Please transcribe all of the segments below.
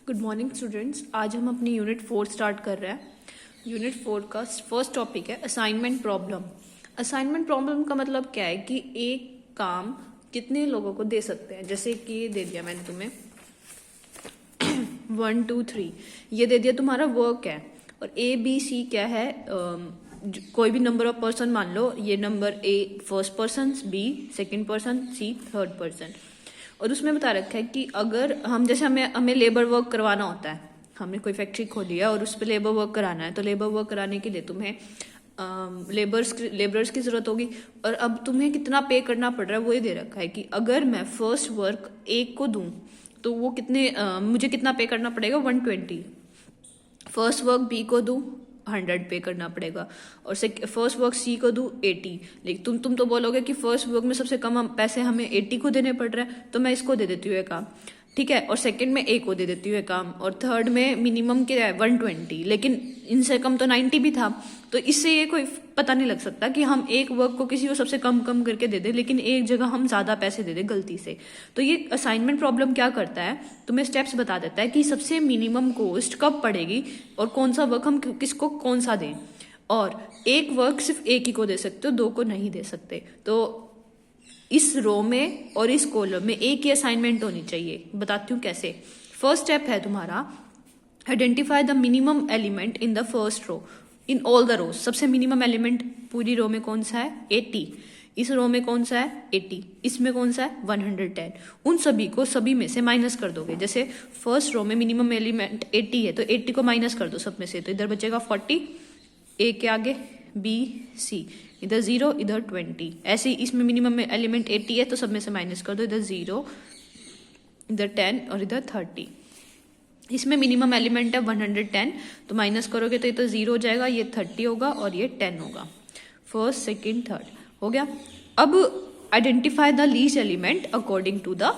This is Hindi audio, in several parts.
Good morning students. आज हम अपनी यूनिट 4 स्टार्ट कर रहे हैं। यूनिट 4 का फर्स्ट टॉपिक है असाइनमेंट प्रॉब्लम। असाइनमेंट प्रॉब्लम का मतलब क्या है कि एक काम कितने लोगों को दे सकते हैं। जैसे कि ये दे दिया मैंने तुम्हें 1 2 3, ये दे दिया तुम्हारा वर्क है। और ए बी सी क्या है, कोई भी नंबर ऑफ पर्सन मान लो। ये number A first person, B second person, C third person. और उसमें बता रखा है कि अगर हम जैसे हमें लेबर वर्क करवाना होता है, हमने कोई फैक्ट्री खोली है और उस पर लेबर वर्क कराना है, तो लेबर वर्क कराने के लिए तुम्हें लेबरर्स की जरूरत होगी। और अब तुम्हें कितना पे करना पड़ रहा है वो ये दे रखा है कि अगर मैं फर्स्ट वर्क एक को दूं तो वो मुझे कितना पे करना पड़ेगा, 120। फर्स्ट वर्क बी को दूं 100 पे करना पड़ेगा, और फर्स्ट वर्क सी को दूं 80। लेकिन तुम तो बोलोगे कि फर्स्ट वर्क में सबसे कम पैसे हमें 80 को देने पड़ रहे हैं, तो मैं इसको दे देती हूँ ये काम, ठीक है। और सेकंड में ए को दे देती हूँ ये काम, और थर्ड में मिनिमम क्या है 120, लेकिन इनसे कम तो 90 भी था। तो इससे ये कोई पता नहीं लग सकता कि हम एक वर्क को किसी को सबसे कम कम करके दे दें, लेकिन एक जगह हम ज्यादा पैसे दे दें गलती से। तो ये असाइनमेंट प्रॉब्लम क्या करता है, तुम्हें स्टेप्स बता देता है कि सबसे मिनिमम कॉस्ट कब पड़ेगी और कौन सा वर्क हम किसको कौन सा दें। और एक वर्क सिर्फ एक ही को दे सकते हो, दो को नहीं दे सकते। तो इस रो में और इस कॉलम में एक ही असाइनमेंट होनी चाहिए। बताती हूँ कैसे। फर्स्ट स्टेप है तुम्हारा identify the minimum element in the first row in all the rows. सबसे मिनिमम एलिमेंट पूरी रो में कौन सा है, 80। इस रो में कौन सा है, 80। इसमें कौन सा है, 110। उन सभी को सभी में से माइनस कर दोगे। जैसे फर्स्ट रो में मिनिमम एलिमेंट 80 है, तो 80 को माइनस कर दो सब में से, तो इधर बचेगा 40। ए के आगे बी सी, इधर 0 इधर 20। ऐसे ही इसमें मिनिमम एलिमेंट 80 है, तो सब में से माइनस कर दो। इधर 0 इधर 10 और इधर 30। इसमें मिनिमम एलिमेंट है 110, तो माइनस करोगे तो ये तो 0 हो जाएगा, ये 30 होगा और ये 10 होगा। फर्स्ट सेकंड थर्ड हो गया। अब identify the least element according to the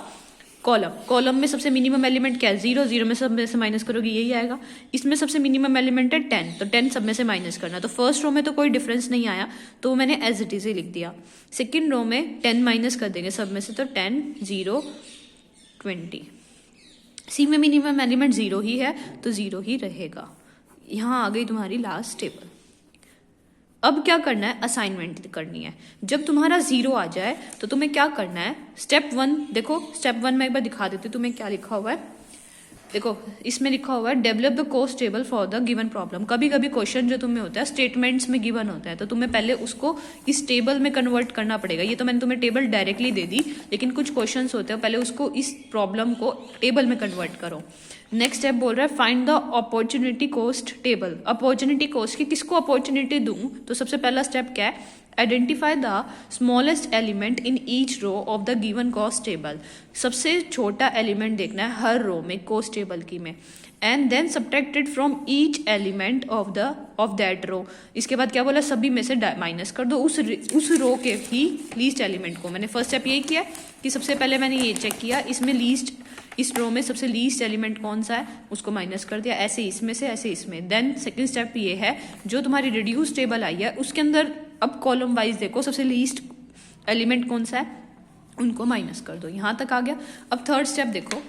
column. Column में सबसे मिनिमम एलिमेंट क्या है, 0। 0 में सब में से माइनस करोगे यही आएगा। इसमें सबसे मिनिमम एलिमेंट है 10, तो 10 सब में से माइनस करना। तो फर्स्ट रो में तो कोई डिफरेंस नहीं आया, तो मैंने एज इट इज ही लिख दिया। सेकंड रो में 10 माइनस कर देंगे सब में से, तो 10 0 20। सी में मिनिमम एलिमेंट 0 ही है, तो 0 ही रहेगा। यहां आ गई तुम्हारी लास्ट टेबल। अब क्या करना है, असाइनमेंट करनी है। जब तुम्हारा 0 आ जाए तो तुम्हें क्या करना है, स्टेप 1 देखो। स्टेप 1 में एक बार दिखा देती हूँ तुम्हें क्या लिखा हुआ है। देखो इसमें लिखा हुआ है develop the cost table for the given problem. कभी कभी क्वेश्चन जो तुम्हें होता है स्टेटमेंट्स में गिवन होता है, तो तुम्हें पहले उसको इस टेबल में कन्वर्ट करना पड़ेगा। ये तो मैंने तुम्हें टेबल डायरेक्टली दे दी, लेकिन कुछ क्वेश्चंस होते हैं पहले उसको इस प्रॉब्लम को टेबल में कन्वर्ट करो। नेक्स्ट स्टेप बोल रहा है find the opportunity cost table. Opportunity cost की किसको अपॉर्चुनिटी दूं, तो सबसे पहला स्टेप क्या है, identify the smallest element in each row of the given cost table. सबसे छोटा एलिमेंट देखना है हर रो में कॉस्ट टेबल की में, and then subtracted from each element of that row. इसके बाद क्या बोला, सभी में से माइनस कर दो उस रो के ही लीस्ट एलिमेंट को। मैंने फर्स्ट स्टेप यही किया कि सबसे पहले मैंने ये चेक किया इसमें लीस्ट, इस रो में सबसे लीस्ट एलिमेंट कौन सा है उसको माइनस कर दिया, ऐसे इसमें से ऐसे इसमें। देन सेकंड स्टेप ये है जो तुम्हारी रिड्यूस टेबल आई है उसके अंदर अब कॉलम वाइज देखो सबसे लीस्ट एलिमेंट कौन सा है, उनको माइनस कर दो। यहां तक आ गया। अब थर्ड स्टेप देखो।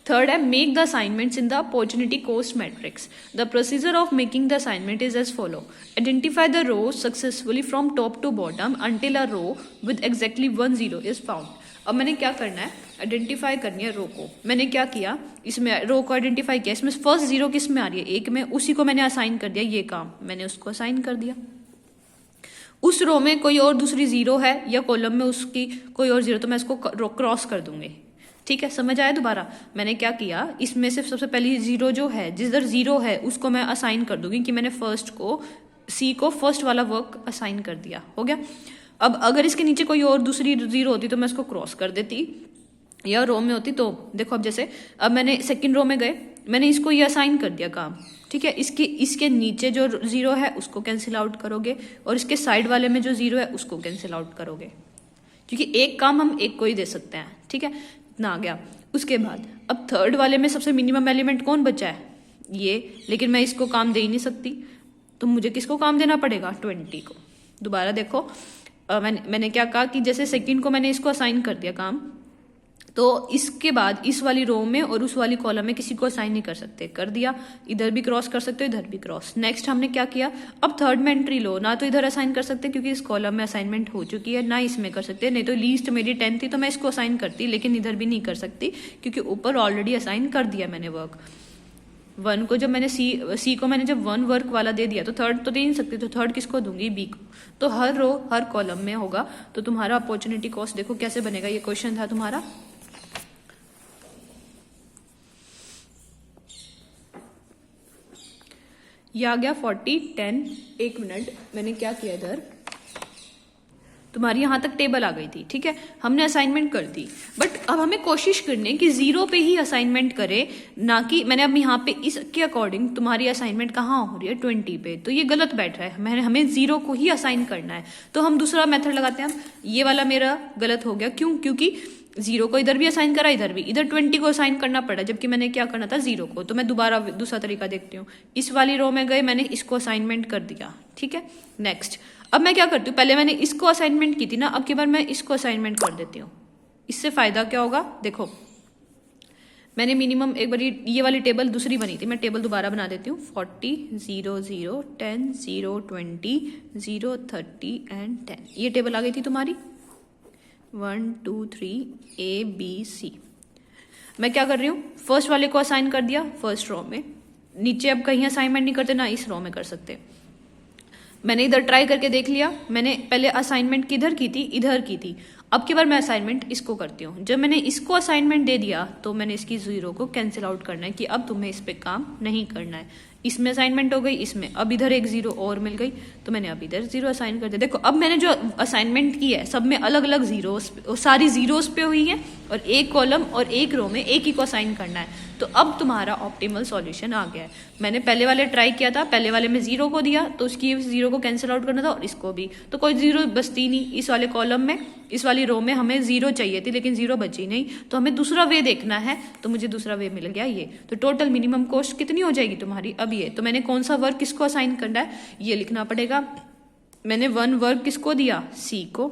थर्ड है make the assignments in the opportunity cost matrix. The procedure of making the assignment is as follow. Identify the row successfully from top to bottom until a row with exactly 1 0 is found. अब मैंने क्या करना है, आइडेंटिफाई करनी है रो को। मैंने क्या किया, इसमें रो को आइडेंटिफाई किया। इसमें फर्स्ट 0 किस में आ रही है, एक में, उसी को मैंने असाइन कर दिया। ये काम मैंने उसको असाइन कर दिया। उस रो में कोई और दूसरी 0 है या कॉलम में उसकी कोई और 0, तो मैं इसको क्रॉस कर दूंगी। ठीक है, समझ आया। दोबारा मैंने क्या किया, इसमें से सबसे पहली 0 जो है, जिधर 0 है उसको मैं असाइन कर दूंगी कि मैंने फर्स्ट को सी को फर्स्ट वाला वर्क असाइन कर दिया। हो गया। अब अगर इसके नीचे कोई और दूसरी 0 होती तो मैं इसको क्रॉस कर देती, या रो में होती तो देखो। अब जैसे अब मैंने सेकंड रो में गए, मैंने इसको ये असाइन कर दिया काम, ठीक है। इसके नीचे जो 0 है उसको कैंसिल आउट करोगे, और इसके साइड वाले में जो 0 है उसको कैंसिल आउट करोगे, क्योंकि एक काम हम एक को ही दे सकते हैं। ठीक है, इतना आ गया। उसके बाद अब थर्ड वाले में सबसे मिनिमम एलिमेंट कौन बचा है, ये, लेकिन मैं इसको काम दे ही नहीं सकती, तो मुझे किसको काम देना पड़ेगा, 20 को। दोबारा देखो, मैंने क्या कहा कि जैसे सेकंड को मैंने इसको असाइन कर दिया काम, तो इसके बाद इस वाली रो में और उस वाली कॉलम में किसी को असाइन नहीं कर सकते, कर दिया। इधर भी क्रॉस कर सकते हो, इधर भी क्रॉस। नेक्स्ट हमने क्या किया, अब थर्ड में एंट्री लो, ना तो इधर असाइन कर सकते क्योंकि इस कॉलम में असाइनमेंट हो चुकी है, ना इसमें कर सकते। नहीं तो लीस्ट मेरी 10 थी तो मैं इसको असाइन करती, लेकिन इधर भी नहीं कर सकती क्योंकि ऊपर ऑलरेडी असाइन कर दिया मैंने वर्क। 1 को जब मैंने सी को मैंने जब 1 वर्क वाला दे दिया तो थर्ड तो दे नहीं सकती, तो थर्ड किसको दूंगी, बी को। तो हर रो हर कॉलम में होगा। तो तुम्हारा अपॉर्चुनिटी कॉस्ट देखो कैसे बनेगा, ये क्वेश्चन था तुम्हारा। ये आ गया 40 10। 1 मिनट, मैंने क्या किया इधर, तुम्हारी यहां तक टेबल आ गई थी, ठीक है, हमने असाइनमेंट कर दी। बट अब हमें कोशिश करनी है कि 0 पे ही असाइनमेंट करे, ना कि मैंने अब यहाँ पे इसके अकॉर्डिंग तुम्हारी असाइनमेंट कहाँ हो रही है 20 पे, तो ये गलत बैठ रहा है। हमें 0 को ही असाइन करना है, तो हम दूसरा मेथड लगाते हैं। ये वाला मेरा गलत हो गया, क्यों, क्योंकि 0 को इधर भी असाइन करा, इधर भी, इधर 20 को असाइन करना पड़ा, जबकि मैंने क्या करना था 0 को। तो मैं दोबारा दूसरा तरीका देखती हूँ। इस वाली रो में गए, मैंने इसको असाइनमेंट कर दिया, ठीक है। नेक्स्ट अब मैं क्या करती हूँ, पहले मैंने इसको असाइनमेंट की थी ना, अब की बार मैं इसको असाइनमेंट कर देती हूँ। इससे फायदा क्या होगा, देखो मैंने मिनिमम एक बार ये वाली टेबल दूसरी बनी थी, मैं टेबल दोबारा बना देती हूँ। 40 0 0 10 0 20 0 30 एंड 10, ये टेबल आ गई थी तुम्हारी 1 2 3 A B C। मैं क्या कर रही हूँ, फर्स्ट वाले को असाइन कर दिया फर्स्ट रो में, नीचे अब कहीं असाइनमेंट नहीं करते, ना इस रो में कर सकते। मैंने इधर ट्राई करके देख लिया, मैंने पहले असाइनमेंट किधर की थी, इधर की थी। अब की बार मैं असाइनमेंट इसको करती हूँ। जब मैंने इसको असाइनमेंट दे दिया तो मैंने इसकी 0 को कैंसिल आउट करना है कि अब तुम्हें इस पे काम नहीं करना है। इसमें असाइनमेंट हो गई, इसमें अब इधर एक 0 और मिल गई, तो मैंने अब इधर 0 असाइन कर दिया। देखो अब मैंने जो असाइनमेंट की है सब में अलग अलग जीरोस, सारी जीरोस पे हुई है, और एक कॉलम और एक रो में एक ही को असाइन करना है। तो अब तुम्हारा ऑप्टिमल सॉल्यूशन आ गया है। मैंने पहले वाले ट्राई किया था, पहले वाले में 0 को दिया तो उसकी 0 को कैंसिल आउट करना था, और इसको भी, तो कोई 0 बचती नहीं। इस वाले कॉलम में, इस वाली रो में हमें 0 चाहिए थी लेकिन 0 बची नहीं, तो हमें दूसरा वे देखना है, तो मुझे दूसरा वे मिल गया ये। तो टोटल मिनिमम कॉस्ट कितनी हो जाएगी तुम्हारी, अब ये। तो मैंने कौन सा वर्क किसको असाइन करना है ये लिखना पड़ेगा। मैंने 1 वर्क किसको दिया, सी को।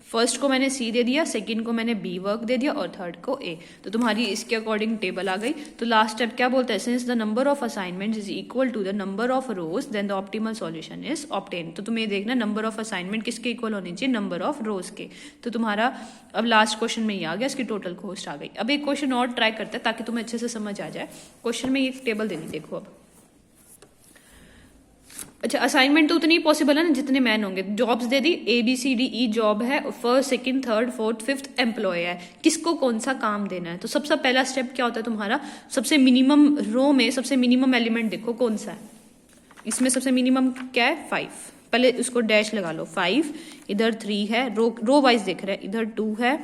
फर्स्ट को मैंने सी दे दिया, सेकंड को मैंने बी वर्क दे दिया, और थर्ड को ए। तो तुम्हारी इसके अकॉर्डिंग टेबल आ गई। तो लास्ट स्टेप क्या बोलता है, since the number of assignment is equal to the number of rows then the optimal solution is obtain. तो तुम्हें देखना नंबर ऑफ असाइनमेंट किसके इक्वल होने चाहिए, नंबर ऑफ रोज के। तो तुम्हारा अब लास्ट क्वेश्चन में ये आ गया, इसकी टोटल कॉस्ट आ गई। अब एक क्वेश्चन और ट्राई करते हैं ताकि तुम्हें अच्छे से समझ आ जाए। क्वेश्चन में एक टेबल देनी, देखो अब। अच्छा, असाइनमेंट तो उतनी पॉसिबल है ना जितने मैन होंगे। जॉब्स दे दी, ABCDE जॉब है, first second third fourth fifth employ है, किसको कौन सा काम देना है। तो सबसे पहला स्टेप क्या होता है तुम्हारा, सबसे मिनिमम रो में सबसे मिनिमम एलिमेंट देखो कौन सा है। इसमें सबसे मिनिमम क्या है, 5। पहले उसको डैश लगा लो, 5, इधर 3 है, रो वाइज देख रहे हैं, इधर 2 है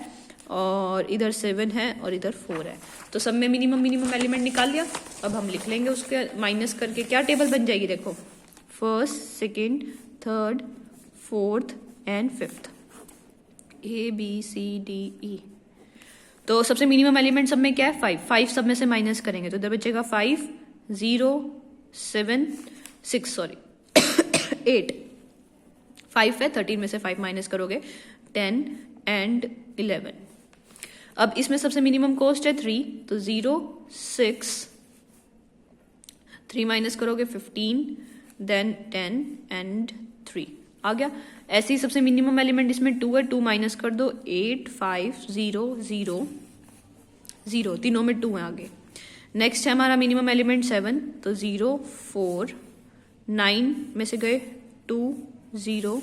और इधर 7 है और इधर 4 है। तो सब में मिनिमम एलिमेंट निकाल लिया। अब हम लिख लेंगे उसके माइनस करके, क्या टेबल बन जाएगी, देखो first second third fourth and fifth, ABCDE। तो सबसे मिनिमम एलिमेंट सब में क्या है, 5 सब में से माइनस करेंगे तो इधर बचेगा 5 0 7 6 सॉरी 8। 5 है, 13 में से 5 माइनस करोगे 10 एंड 11। अब इसमें सबसे मिनिमम कॉस्ट है 3, तो 0 6 3 माइनस करोगे 15 देन 10 एंड 3 आ गया। ऐसे ही सबसे मिनिमम एलिमेंट इसमें 2 है, 2 माइनस कर दो 8 5 0 0 0, तीनों में 2 है आगे। नेक्स्ट है हमारा मिनिमम एलिमेंट 7, तो 0 4 9 में से गए 2 0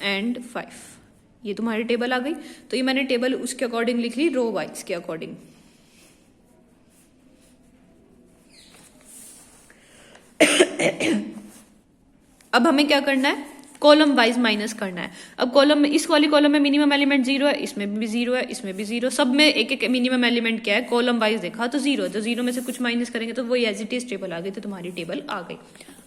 एंड 5। ये तुम्हारी टेबल आ गई। तो ये मैंने टेबल उसके अकॉर्डिंग लिख ली, रो वाइज के अकॉर्डिंग। अब हमें क्या करना है, कॉलम वाइज माइनस करना है। अब कॉलम में, इस वाली कॉलम में मिनिमम एलिमेंट 0 है, इसमें भी 0 है, इसमें भी 0, सब में एक एक मिनिमम एलिमेंट क्या है, कॉलम वाइज देखा तो 0 है, तो 0 में से कुछ माइनस करेंगे तो वही एज इट इज टेबल आ गई। तो तुम्हारी टेबल आ गई।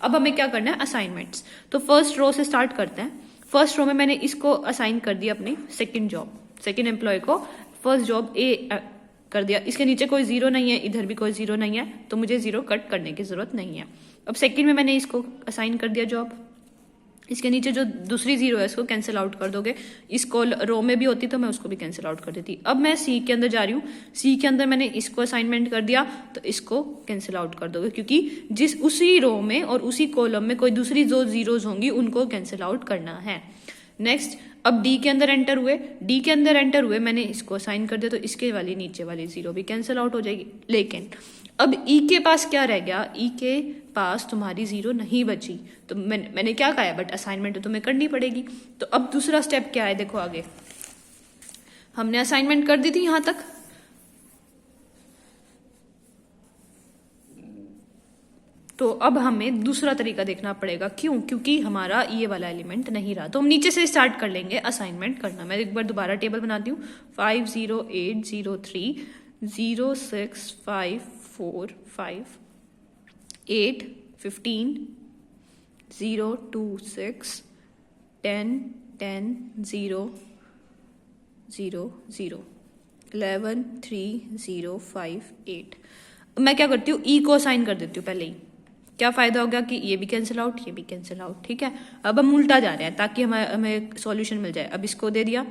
अब हमें क्या करना है, असाइनमेंट्स। तो फर्स्ट रो से स्टार्ट करते हैं। फर्स्ट रो में मैंने इसको असाइन कर दिया अपनी सेकेंड जॉब, सेकेंड एम्प्लॉय को फर्स्ट जॉब A कर दिया। इसके नीचे कोई 0 नहीं है, इधर भी कोई 0 नहीं है, तो मुझे 0 कट करने की जरूरत नहीं है। अब सेकंड में मैंने इसको असाइन कर दिया जॉब, इसके नीचे जो दूसरी जीरो है इसको कैंसिल आउट कर दोगे। इसको रो में भी होती तो मैं उसको भी कैंसिल आउट कर देती। अब मैं सी के अंदर जा रही हूँ, सी के अंदर मैंने इसको असाइनमेंट कर दिया तो इसको कैंसिल आउट कर दोगे, क्योंकि जिस उसी रो में और उसी कॉलम में कोई दूसरी जो जीरोज होंगी उनको कैंसिल आउट करना है। नेक्स्ट, अब डी के अंदर एंटर हुए, डी के अंदर एंटर हुए मैंने इसको असाइन कर दिया तो इसके वाली नीचे वाली जीरो भी कैंसिल आउट हो जाएगी। लेकिन अब ई के पास क्या रह गया, ई के पास तुम्हारी जीरो नहीं बची, तो मैंने क्या कहा है, बट असाइनमेंट तो तुम्हें करनी पड़ेगी। तो अब दूसरा स्टेप क्या है, देखो आगे हमने असाइनमेंट कर दी थी यहां तक, तो अब हमें दूसरा तरीका देखना पड़ेगा। क्यों? क्योंकि हमारा ये वाला एलिमेंट नहीं रहा, तो हम नीचे से स्टार्ट कर लेंगे असाइनमेंट करना। मैं एक बार दोबारा टेबल बनाती हूँ, 50803 06545 8 15 026 10 10 0 0 0 11 3 0 5 8। मैं क्या करती हूँ, ई को असाइन कर देती हूँ पहले ही। क्या फायदा हो गया कि ये भी कैंसिल आउट, ये भी कैंसिल आउट, ठीक है। अब हम उल्टा जा रहे हैं ताकि हमें सॉल्यूशन मिल जाए। अब इसको दे दिया,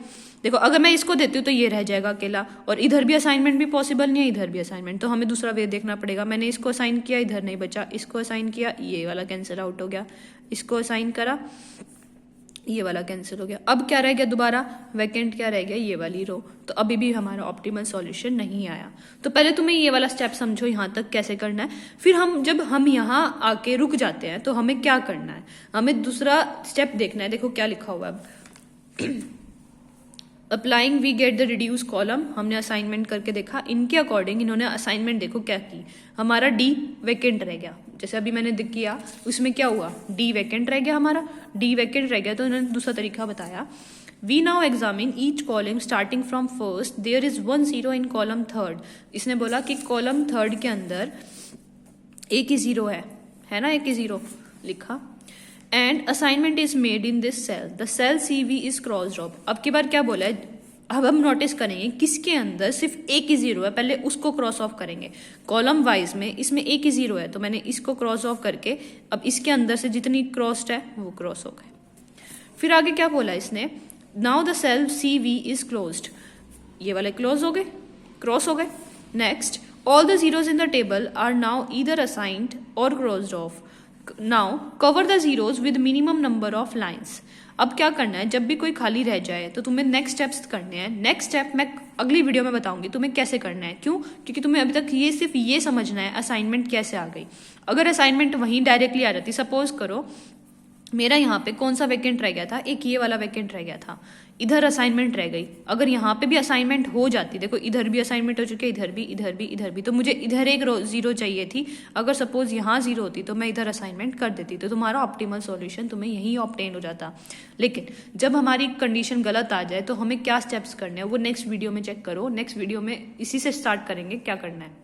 देखो अगर मैं इसको देती हूँ तो ये रह जाएगा अकेला, और इधर भी असाइनमेंट भी पॉसिबल नहीं है, इधर भी असाइनमेंट, तो हमें दूसरा वे देखना पड़ेगा। मैंने इसको असाइन किया, इधर नहीं बचा, इसको असाइन किया, ये वाला कैंसिल आउट हो गया, इसको असाइन करा, ये वाला कैंसिल हो गया। अब क्या रह गया दोबारा, वैकेंट क्या रह गया, ये वाली रो। तो अभी भी हमारा ऑप्टिमल सॉल्यूशन नहीं आया। तो पहले तुम्हें ये वाला स्टेप समझो यहाँ तक कैसे करना है, फिर जब हम यहाँ आके रुक जाते हैं तो हमें क्या करना है, हमें दूसरा स्टेप देखना है। देखो क्या लिखा हुआ है अब, applying we get the reduce column. हमने असाइनमेंट करके देखा, इनके अकॉर्डिंग इन्होंने असाइनमेंट देखो क्या की, हमारा डी वैकेंट रह गया। जैसे अभी मैंने किया उसमें क्या हुआ, डी वैकेंट रह गया, हमारा डी वैकेंट रह गया, तो इन्होंने दूसरा तरीका बताया। We now examine each column starting from first, there is 1 0 in column third. इसने बोला कि कॉलम थर्ड के अंदर एक ही जीरो है ना, एक ही जीरो लिखा। And assignment is made in this cell, the cell CV is crossed off. अब की बार क्या बोला है, अब हम नोटिस करेंगे किसके अंदर सिर्फ एक ही जीरो है, पहले उसको क्रॉस ऑफ करेंगे। कॉलम वाइज में इसमें एक ही जीरो है, तो मैंने इसको क्रॉस ऑफ करके अब इसके अंदर से जितनी क्रॉस्ड है वो क्रॉस हो गए। फिर आगे क्या बोला इसने, now the cell CV is closed, ये वाले क्लोज हो गए, क्रॉस हो गए। Next, all the zeros in the table are now either assigned और crossed off. Now cover the zeros with minimum number of lines. अब क्या करना है, जब भी कोई खाली रह जाए तो तुम्हें नेक्स्ट स्टेप्स करने हैं। नेक्स्ट स्टेप मैं अगली वीडियो में बताऊंगी तुम्हें कैसे करना है। क्यों? क्योंकि तुम्हें अभी तक ये सिर्फ ये समझना है असाइनमेंट कैसे आ गई। अगर असाइनमेंट वहीं डायरेक्टली आ जाती, सपोज करो मेरा यहाँ पे कौन सा वैकेंट रह गया था, एक ये वाला वैकेंट रह गया था, इधर असाइनमेंट रह गई। अगर यहाँ पे भी असाइनमेंट हो जाती, देखो इधर भी असाइनमेंट हो चुकी है, इधर भी इधर भी इधर भी, तो मुझे इधर एक जीरो चाहिए थी। अगर सपोज यहाँ जीरो होती तो मैं इधर असाइनमेंट कर देती, तो तुम्हारा ऑप्टिमल सॉल्यूशन तुम्हें यहीं ऑब्टेन हो जाता। लेकिन जब हमारी कंडीशन गलत आ जाए तो हमें क्या स्टेप्स करने हैं वो नेक्स्ट वीडियो में चेक करो। नेक्स्ट वीडियो में इसी से स्टार्ट करेंगे क्या करना है।